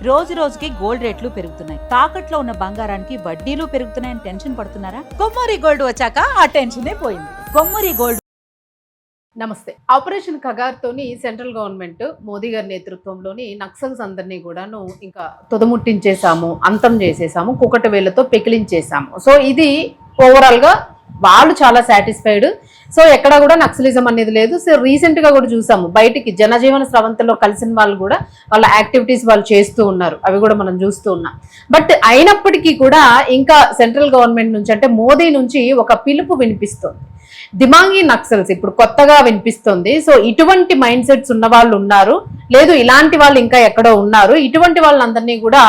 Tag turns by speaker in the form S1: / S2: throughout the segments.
S1: రోజు రోజుకి గోల్డ్ రేట్లు పెరుగుతున్నాయి. తాకట్లో ఉన్న బంగారానికి వడ్డీలు పెరుగుతున్నాయని టెన్షన్ పడుతున్నారా? కొమ్మూరి గోల్డ్ వచ్చాక ఆ టెన్షనే పోయింది. కొమ్మూరి గోల్డ్.
S2: నమస్తే. ఆపరేషన్ కగార్తోని సెంట్రల్ గవర్నమెంట్ మోదీ గారి నేతృత్వంలోని నక్సల్స్ అందరినీ కూడాను ఇంకా తుదముట్టించేసాము, అంతం చేసేసాము, కుకట వేళ్లతో పెకిలించేసాము. సో ఇది ఓవరాల్ గా వాళ్ళు చాలా సాటిస్ఫైడ్. సో ఎక్కడ కూడా నక్సలిజం అనేది లేదు. సో రీసెంట్ గా కూడా చూసాము, బయటికి జనజీవన స్రవంతిలో కలిసిన వాళ్ళు కూడా వాళ్ళ యాక్టివిటీస్ వాళ్ళు చేస్తూ ఉన్నారు, అవి కూడా మనం చూస్తూ ఉన్నాం. బట్ అయినప్పటికీ కూడా ఇంకా సెంట్రల్ గవర్నమెంట్ నుంచి అంటే మోదీ నుంచి ఒక పిలుపు వినిపిస్తుంది. దిమాంగి నక్సల్స్ ఇప్పుడు కొత్తగా వినిపిస్తుంది. సో ఇటువంటి మైండ్ సెట్స్ ఉన్న వాళ్ళు ఉన్నారు, లేదు ఇలాంటి వాళ్ళు ఇంకా ఎక్కడో ఉన్నారు, ఇటువంటి వాళ్ళందరినీ కూడా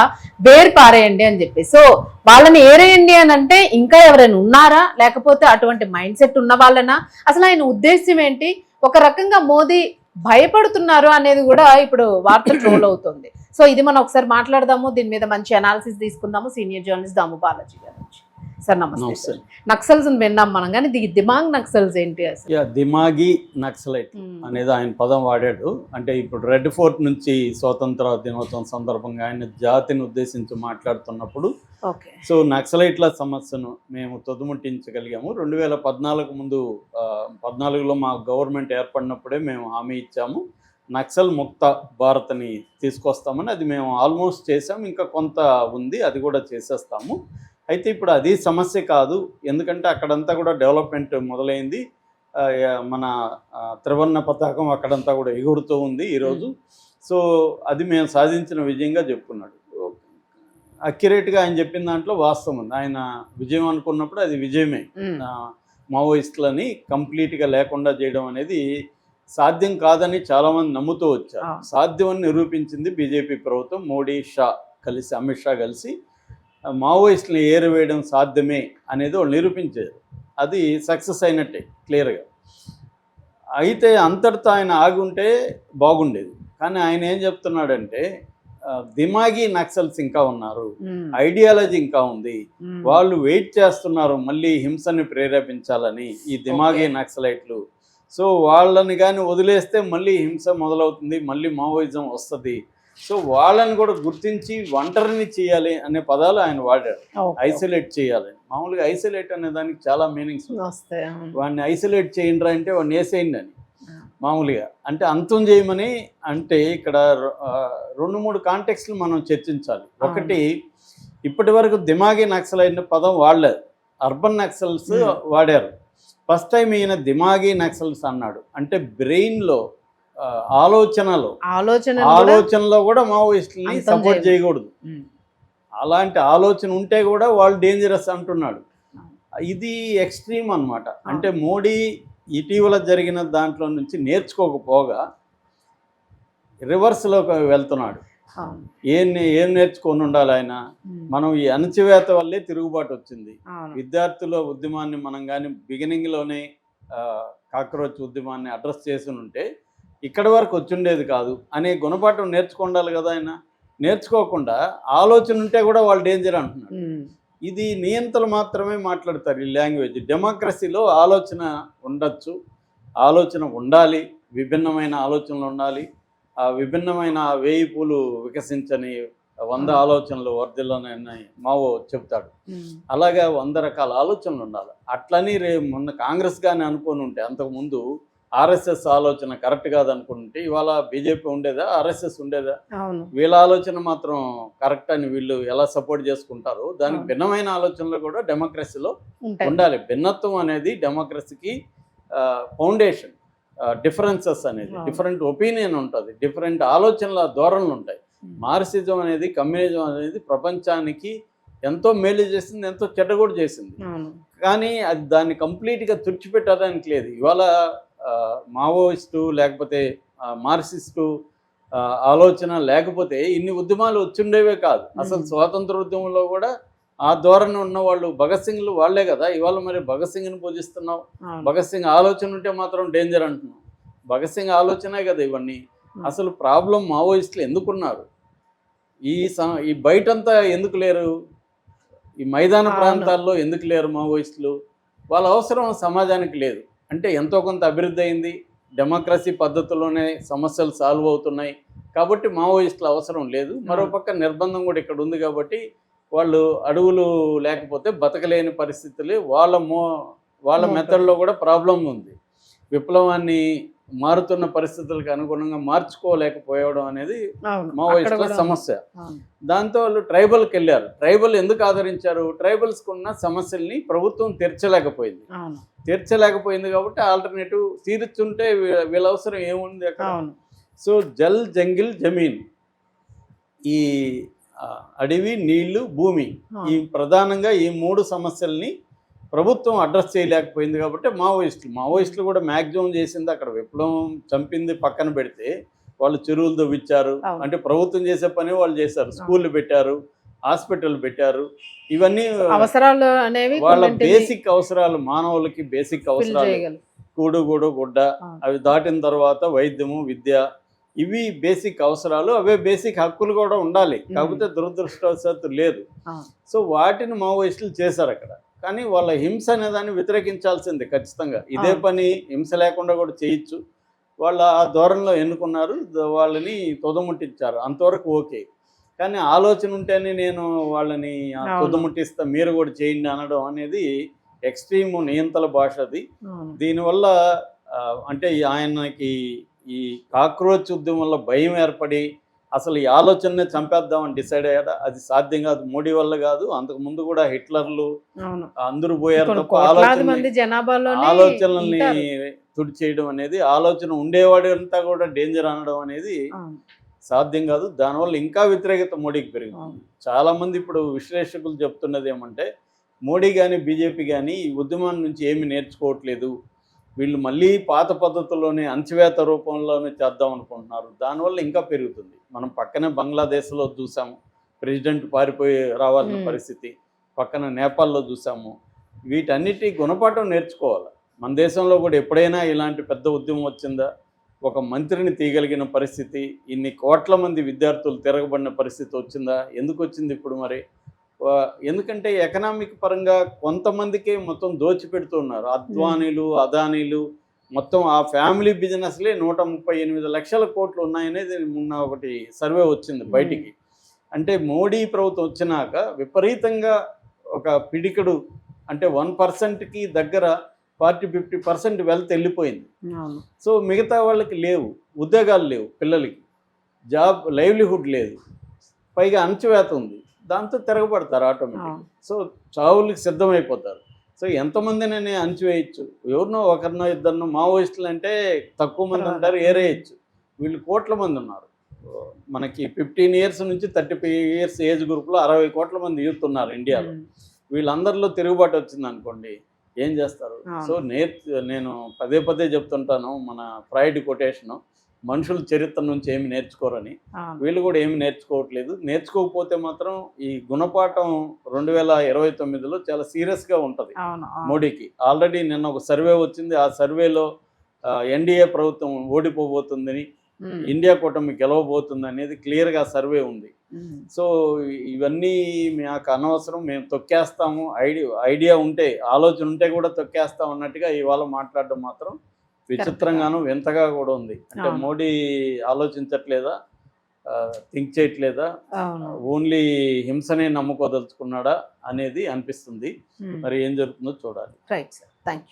S2: వేరు పారేయండి అని చెప్పి. సో వాళ్ళని ఏరేయండి అని అంటే ఇంకా ఎవరైనా ఉన్నారా, లేకపోతే అటువంటి మైండ్ సెట్ ఉన్న వాళ్ళనా, అసలు ఆయన ఉద్దేశం ఏంటి? ఒక రకంగా మోదీ భయపడుతున్నారు అనేది కూడా ఇప్పుడు వార్త ట్రోల్ అవుతుంది. సో ఇది మనం ఒకసారి మాట్లాడదాము, దీని మీద మంచి అనాలిసిస్ తీసుకుందాము. సీనియర్ జర్నలిస్ట్ దాము బాలాజీ గారు నుంచి. సార్ నమస్తే. నక్సల్స్ విన్నాం మనం, కానీ దిమాగ్ నక్సల్స్ ఏంటి అసలు?
S3: దిమాగి నక్సలైట్ అనేది ఆయన పదం వాడాడు. అంటే ఇప్పుడు రెడ్ ఫోర్ట్ నుంచి స్వాతంత్ర దినోత్సవం సందర్భంగా ఆయన జాతిని ఉద్దేశించి మాట్లాడుతున్నప్పుడు సో నక్సలైట్ల సమస్యను మేము తుదముట్టించగలిగాము. 2014 ముందు 14లో మా గవర్నమెంట్ ఏర్పడినప్పుడే మేము హామీ ఇచ్చాము, నక్సల్ ముక్త భారత్ని తీసుకొస్తామని. అది మేము ఆల్మోస్ట్ చేసాము, ఇంకా కొంత ఉంది, అది కూడా చేసేస్తాము. అయితే ఇప్పుడు అది సమస్య కాదు, ఎందుకంటే అక్కడంతా కూడా డెవలప్మెంట్ మొదలైంది. మన త్రివర్ణ పతాకం అక్కడంతా కూడా ఎగురుతూ ఉంది ఈరోజు. సో అది మేము సాధించిన విజయంగా చెప్పుకున్నాడు. అక్యురేట్గా ఆయన చెప్పిన దాంట్లో వాస్తవం ఉంది. ఆయన విజయం అనుకున్నప్పుడు అది విజయమే. మావోయిస్టులని కంప్లీట్గా లేకుండా చేయడం అనేది సాధ్యం కాదని చాలామంది నమ్ముతూ వచ్చారు. సాధ్యమని నిరూపించింది బీజేపీ ప్రభుత్వం. మోడీ, షా కలిసి, అమిత్ షా కలిసి మావోయిస్టులను ఏరివేయడం సాధ్యమే అనేది వాళ్ళు నిరూపించారు. అది సక్సెస్ అయినట్టే క్లియర్గా. అయితే అంతటితో ఆయన ఆగి ఉంటే బాగుండేది. కానీ ఆయన ఏం చెప్తున్నాడంటే దిమాగి నక్సల్స్ ఇంకా ఉన్నారు, ఐడియాలజీ ఇంకా ఉంది, వాళ్ళు వెయిట్ చేస్తున్నారు మళ్ళీ హింసని ప్రేరేపించాలని ఈ దిమాగి నక్సలైట్లు. సో వాళ్ళని కానీ వదిలేస్తే మళ్ళీ హింస మొదలవుతుంది, మళ్ళీ మావోయిజం వస్తుంది. సో వాళ్ళని కూడా గుర్తించి ఒంటరిని చేయాలి అనే పదాలు ఆయన వాడాడు. ఐసోలేట్ చేయాలని. మామూలుగా ఐసోలేట్ అనే దానికి చాలా మీనింగ్స్ వస్తాయి. వాడిని ఐసోలేట్ చేయండి అంటే వాడిని వేసేయండి అని మామూలుగా, అంటే అంతం చేయమని. అంటే ఇక్కడ 2-3 కాంటెక్స్లు మనం చర్చించాలి. ఒకటి, ఇప్పటి వరకు దిమాగి నక్సల్ అయిన పదం వాడలేదు, అర్బన్ నక్సల్స్ వాడారు. ఫస్ట్ టైం ఈయన దిమాగి నక్సల్స్ అన్నాడు. అంటే బ్రెయిన్లో ఆలోచనలో కూడా మావోయిస్టులని సపోర్ట్ చేయకూడదు, అలాంటి ఆలోచన ఉంటే కూడా వాళ్ళు డేంజరస్ అంటున్నాడు. ఇది ఎక్స్ట్రీమ్ అన్నమాట. అంటే మోడీ ఇటీవల జరిగిన దాంట్లో నుంచి నేర్చుకోకపోగా రివర్స్లోకి వెళ్తున్నాడు. ఏం నేర్చుకొని ఉండాలి ఆయన? మనం ఈ అణచివేత వల్లే తిరుగుబాటు వచ్చింది. విద్యార్థుల ఉద్యమాన్ని మనం కానీ బిగినింగ్లోనే కాక్రోచ్ ఉద్యమాన్ని అడ్రస్ చేసి ఉంటే ఇక్కడి వరకు వచ్చిండేది కాదు అనే గుణపాఠం నేర్చుకుండాలి కదా ఆయన. నేర్చుకోకుండా ఆలోచన ఉంటే కూడా వాళ్ళు డేంజర్ అంటున్నారు. ఇది నియంతలు మాత్రమే మాట్లాడతారు ఈ లాంగ్వేజ్. డెమోక్రసీలో ఆలోచన ఉండొచ్చు, ఆలోచన ఉండాలి, విభిన్నమైన ఆలోచనలు ఉండాలి. ఆ విభిన్నమైన 1000 పూలు వికసించని 100 ఆలోచనలు వర్ధిల్లనని మావో చెప్తాడు. అలాగే 100 రకాల ఆలోచనలు ఉండాలి. అట్లని మొన్న కాంగ్రెస్ కానీ అనుకొని ఉంటే, అంతకుముందు ఆర్ఎస్ఎస్ ఆలోచన కరెక్ట్ కాదనుకుంటే ఇవాళ బీజేపీ ఉండేదా, ఆర్ఎస్ఎస్ ఉండేదా? వీళ్ళ ఆలోచన మాత్రం కరెక్ట్ అని వీళ్ళు ఎలా సపోర్ట్ చేసుకుంటారు. దానికి భిన్నమైన ఆలోచనలు కూడా డెమోక్రసీలో ఉండాలి. భిన్నత్వం అనేది డెమోక్రసీకి ఫౌండేషన్. డిఫరెన్సెస్ అనేది, డిఫరెంట్ ఒపీనియన్ ఉంటుంది, డిఫరెంట్ ఆలోచనల ధోరణులు ఉంటాయి. మార్క్సిజం అనేది, కమ్యూనిజం అనేది ప్రపంచానికి ఎంతో మేలు చేసింది, ఎంతో చెడ్డ కూడా చేసింది. కానీ అది దాన్ని కంప్లీట్గా తుడిచిపెట్టడానికి లేదు. ఇవాళ మావోయిస్టు లేకపోతే మార్క్సిస్టు ఆలోచన లేకపోతే ఇన్ని ఉద్యమాలు వచ్చిండేవే కాదు. అసలు స్వాతంత్ర ఉద్యమంలో కూడా ఆ ధోరణి ఉన్న వాళ్ళు భగత్ సింగ్లు వాళ్లే కదా. ఇవాళ మరి భగత్ సింగ్ని పూజిస్తున్నావు, భగత్ సింగ్ ఆలోచన ఉంటే మాత్రం డేంజర్ అంటున్నావు. భగత్ సింగ్ ఆలోచనే కదా ఇవన్నీ. అసలు ప్రాబ్లం మావోయిస్టులు ఎందుకున్నారు, ఈ బయటంతా ఎందుకు లేరు, ఈ మైదాన ప్రాంతాల్లో ఎందుకు లేరు మావోయిస్టులు? వాళ్ళ అవసరం సమాజానికి లేదు. అంటే ఎంతో కొంత అభివృద్ధి అయింది, డెమోక్రసీ పద్ధతిలోనే సమస్యలు సాల్వ్ అవుతున్నాయి, కాబట్టి మావోయిస్టుల అవసరం లేదు. మరోపక్క నిర్బంధం కూడా ఇక్కడ ఉంది కాబట్టి వాళ్ళు అడవులు లేకపోతే బతకలేని పరిస్థితులు, వాళ్ళ మెథడ్లో కూడా ప్రాబ్లం ఉంది. విప్లవాన్ని మారుతున్న పరిస్థితులకు అనుగుణంగా మార్చుకోలేకపోవడం అనేది మావోయిస్టుల సమస్య. దాంతో వాళ్ళు ట్రైబల్కి వెళ్ళారు. ట్రైబల్ ఎందుకు ఆదరించారు? ట్రైబల్స్కి ఉన్న సమస్యల్ని ప్రభుత్వం తీర్చలేకపోయింది కాబట్టి ఆల్టర్నేటివ్ తీర్చుంటే వీళ్ళ అవసరం ఏముంది అక్కడ. సో జల్, జంగిల్, జమీన్, ఈ అడవి, నీళ్లు, భూమి, ఈ ప్రధానంగా ఈ 3 సమస్యల్ని ప్రభుత్వం అడ్రస్ చేయలేకపోయింది కాబట్టి మావోయిస్టులు కూడా మ్యాక్సిమం చేసింది అక్కడ విప్లవం చంపింది పక్కన పెడితే వాళ్ళు చెరువులు తవ్వించారు. అంటే ప్రభుత్వం చేసే పని వాళ్ళు చేశారు. స్కూళ్ళు పెట్టారు, హాస్పిటల్ పెట్టారు. ఇవన్నీ
S2: అవసరాలు అనేవి
S3: వాళ్ళ బేసిక్ అవసరాలు, మానవులకి బేసిక్ అవసరాలు, కూడు గుడ్డ, అవి దాటిన తర్వాత వైద్యము, విద్య, ఇవి బేసిక్ అవసరాలు. అవే బేసిక్ హక్కులు కూడా ఉండాలి. కాకపోతే దురదృష్టవశాత్తు లేదు. సో వాటిని మావోయిస్టులు చేశారు అక్కడ. కానీ వాళ్ళ హింస అనే దాన్ని వ్యతిరేకించాల్సిందే ఖచ్చితంగా. ఇదే పని హింస లేకుండా కూడా చేయొచ్చు. వాళ్ళు ఆ ధోరణిలో ఎన్నుకున్నారు, వాళ్ళని తొదముట్టించారు, అంతవరకు ఓకే. కానీ ఆలోచన ఉంటేనే నేను వాళ్ళని తొదముట్టిస్తా, మీరు కూడా చేయండి అనడం అనేది ఎక్స్ట్రీమ్ నియంతల భాష అది. దీనివల్ల అంటే ఆయనకి ఈ కాక్రోచ్ ఉద్యమం వల్ల భయం ఏర్పడి అసలు ఈ ఆలోచననే చంపేద్దామని డిసైడ్ అయ్యాడు. అది సాధ్యం కాదు, మోడీ వల్ల కాదు. అంతకు ముందు కూడా హిట్లర్లు అందరూ పోయారు తప్ప ఆలోచనల్ని తుడిచేయడం అనేది, ఆలోచన ఉండేవాడు అంతా కూడా డేంజర్ అనడం అనేది సాధ్యం కాదు. దానివల్ల ఇంకా వ్యతిరేకత మోడీకి పెరుగుతుంది. చాలామంది ఇప్పుడు విశ్లేషకులు చెప్తున్నది ఏమంటే, మోడీ కానీ బీజేపీ కానీ ఈ ఉద్యమం నుంచి ఏమి నేర్చుకోవట్లేదు, వీళ్ళు మళ్ళీ పాత పద్ధతుల్లోనే అణచివేత రూపంలోనే చేద్దాం అనుకుంటున్నారు. దానివల్ల ఇంకా పెరుగుతుంది. మనం పక్కనే బంగ్లాదేశ్లో చూసాము, ప్రెసిడెంట్ పారిపోయి రావాల్సిన పరిస్థితి. పక్కన నేపాల్లో చూసాము. వీటన్నిటి గుణపాఠం నేర్చుకోవాలి. మన దేశంలో కూడా ఎప్పుడైనా ఇలాంటి పెద్ద ఉద్యమం వచ్చిందా? ఒక మంత్రిని తీయగలిగిన పరిస్థితి, ఇన్ని కోట్ల మంది విద్యార్థులు తిరగబడిన పరిస్థితి వచ్చిందా? ఎందుకు వచ్చింది ఇప్పుడు మరి? ఎందుకంటే ఎకనామిక్ పరంగా కొంతమందికే మొత్తం దోచిపెడుతున్నారు. అద్వానీలు, అదానీలు, మొత్తం ఆ ఫ్యామిలీ బిజినెస్లే 138 లక్షల కోట్లు ఉన్నాయనేది మొన్న ఒకటి సర్వే వచ్చింది బయటికి. అంటే మోడీ ప్రభుత్వం వచ్చినాక విపరీతంగా ఒక పిడికడు, అంటే 1%కి దగ్గర 40-50% వెల్త్ వెళ్ళిపోయింది. సో మిగతా వాళ్ళకి లేవు, ఉద్యోగాలు లేవు, పిల్లలకి జాబ్, లైవ్లీహుడ్ లేదు, పైగా అణచివేత ఉంది. దాంతో తిరగబడతారు ఆటోమేటిక్. సో చావులకి సిద్ధమైపోతారు. సో ఎంతమందిని అణచివేయచ్చు? ఎవరినో ఒకరినో ఇద్దరినో. మావోయిస్టులు అంటే తక్కువ మంది ఉంటారు, ఏరేయచ్చు. వీళ్ళు కోట్ల మంది ఉన్నారు. మనకి 15 ఇయర్స్ నుంచి 35 ఇయర్స్ ఏజ్ గ్రూప్లో 60 కోట్ల మంది యూత్ ఉన్నారు ఇండియాలో. వీళ్ళందరిలో తిరుగుబాటు వచ్చింది అనుకోండి, ఏం చేస్తారు? సో నేను పదే చెప్తుంటాను, మన ఫ్రాయిడ్ కొటేషను, మనుషుల చరిత్ర నుంచి ఏమి నేర్చుకోరని. వీళ్ళు కూడా ఏమి నేర్చుకోవట్లేదు. నేర్చుకోకపోతే మాత్రం ఈ గుణపాఠం 2029లో చాలా సీరియస్గా ఉంటుంది మోడీకి. ఆల్రెడీ నిన్న ఒక సర్వే వచ్చింది. ఆ సర్వేలో ఎన్డీఏ ప్రభుత్వం ఓడిపోబోతుందని, ఇండియా కూటమి గెలవబోతుంది అనేది క్లియర్గా సర్వే ఉంది. సో ఇవన్నీ మాకు అనవసరం, మేము తొక్కేస్తాము, ఐడియా ఉంటే, ఆలోచన ఉంటే కూడా తొక్కేస్తాం అన్నట్టుగా ఇవాళ మాట్లాడడం మాత్రం విచిత్రంగాను వింతగా కూడా ఉంది. అంటే మోడీ ఆలోచించట్లేదా, థింక్ చేయట్లేదా, ఓన్లీ హింసనే నమ్ముకోదలుచుకున్నాడా అనేది అనిపిస్తుంది. మరి ఏం జరుగుతుందో చూడాలి.
S2: Right sir, thank you.